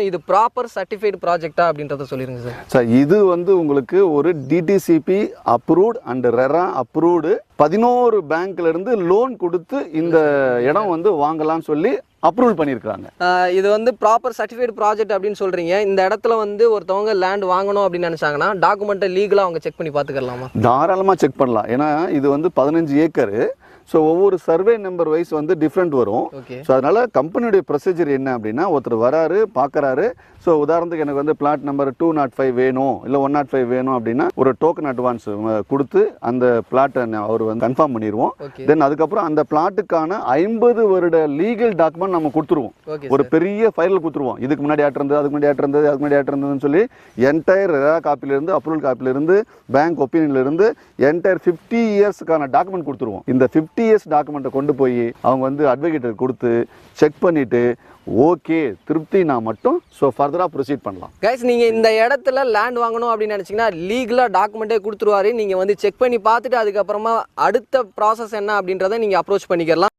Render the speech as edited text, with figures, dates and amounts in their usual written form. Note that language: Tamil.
இது ப்ராப்பர் சர்டிஃபைடு ப்ராஜெக்ட்டா அப்படின்றத சொல்லிருங்க சார். சார் இது வந்து உங்களுக்கு ஒரு DTCP approved and RERA approved 11 பேங்க்ல இருந்து லோன் கொடுத்து இந்த இடம் வந்து வாங்கலாம்னு சொல்லி அப்ரூவல் பண்ணியிருக்காங்க. இது வந்து ப்ராப்பர் சர்டிஃபைடு ப்ராஜெக்ட் அப்படின்னு சொல்றீங்க. இந்த இடத்துல வந்து ஒருத்தவங்க லேண்ட் வாங்கணும் அப்படின்னு நினைச்சாங்கன்னா டாக்குமெண்ட்டை லீகலாக அவங்க செக் பண்ணி பார்த்துக்கலாமா? தாராளமாக செக் பண்ணலாம். ஏன்னா இது வந்து 15 ஏக்கரு. ஸோ ஒவ்வொரு சர்வே நம்பர் வைஸ் வந்து டிஃப்ரெண்ட் வரும். ஸோ அதனால் கம்பெனியுடைய ப்ரொசீஜர் என்ன அப்படின்னா, ஒருத்தர் வராரு பார்க்குறாரு. ஸோ உதாரணத்துக்கு எனக்கு வந்து பிளாட் நம்பர் 205 வேணும் இல்லை 105 வேணும் அப்படின்னா ஒரு டோக்கன் அட்வான்ஸ் கொடுத்து அந்த பிளாட்டை அவர் வந்து கன்ஃபார்ம் பண்ணிடுவோம். தென் அதுக்கப்புறம் அந்த பிளாட்டுக்கான 50 வருட லீகல் டாக்குமெண்ட் நம்ம கொடுத்துருவோம். ஒரு பெரிய ஃபைலில் கொடுத்துருவோம். இதுக்கு முன்னாடி ஆட்டிருந்தது, அதுக்கு முன்னாடி ஆட்டிருந்தது, அதுக்கு முன்னாடி ஆட்டிருந்ததுன்னு சொல்லி என்டையர் ரெரா காப்பிலேருந்து அப்ரூவல் காப்பிலேருந்து பேங்க் ஒப்பீனியன்லேருந்து என்டையர் 50 இயர்ஸுக்கான டாக்குமெண்ட் கொடுத்துருவோம். இந்த 50 இயர்ஸ் டாக்குமெண்ட்டை கொண்டு போய் அவங்க வந்து அட்வொகேட்டர் கொடுத்து செக் பண்ணிவிட்டு ஓகே திருப்தினா மட்டும் ஸோ ஃபர்தராக ப்ரொசீட் பண்ணலாம். கைஸ், நீங்கள் இந்த இடத்துல லேண்ட் வாங்கணும் அப்படின்னு நினச்சிங்கன்னா லீகலாக டாக்குமெண்ட்டே கொடுத்துருவாரு. நீங்கள் வந்து செக் பண்ணி பார்த்துட்டு அதுக்கப்புறமா அடுத்த ப்ராசஸ் என்ன அப்படின்றத நீங்கள் அப்ரோச் பண்ணிக்கலாம்.